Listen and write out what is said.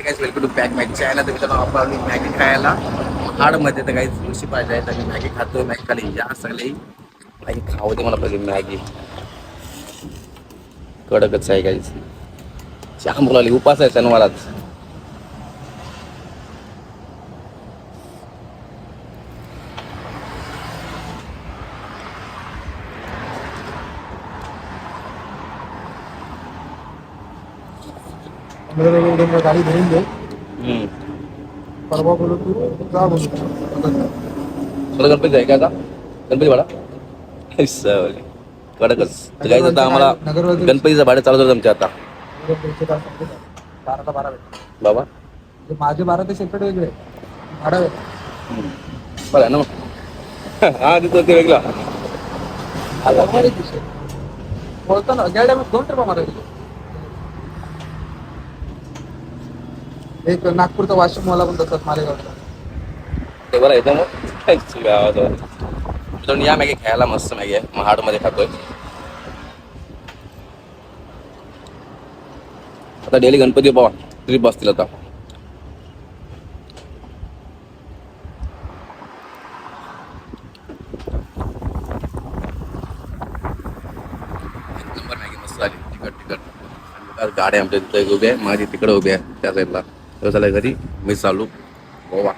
Guys welcome to pack Maggi channel. तर मित्रांनो आपण मॅगी खायला हाडमध्ये तर काहीच कृषी पाहिजे आहे. तर मी मॅगी खातोय. मॅगी खाली या सगळे मॅगी खाऊ दे मला पाहिजे. मॅगी कडकच आहे काहीच. चहा मुलाली उपास आहे शनिवारात. गाडी घेऊन दे. हम्म. परवा बोलू तू जा बोलू तुला गणपती आहे का आता? गणपती भाडा कडकच. तर काहीच आता आम्हाला गणपतीचं भाडं चालू होतं आमच्या आता. 12 बाबा माझे 12 ते सेपरेट वेगळे भाडं वेगळं. बरं ना मग. हा तिथं ते वेगळा. बोलतो ना गेल्या 2 ट्रिपा मारायचे. एक नागपूरचा वाशिम मला पण तसंच मालेगावचा. ते बरं येतं मग गावाजवळ. या मॅगी खायला मस्त मॅगी आहे. महाडमध्ये खातोय आता. डेली गणपती बाबा ट्रिप असतील आता. नंबर मॅगी मस्त झाली. तिकट गाड्या आमच्या तिथे उभ्या आहे. माझी तिकडे उभी आहे त्या साईडला. तर चला घरी मी चालू गोवा.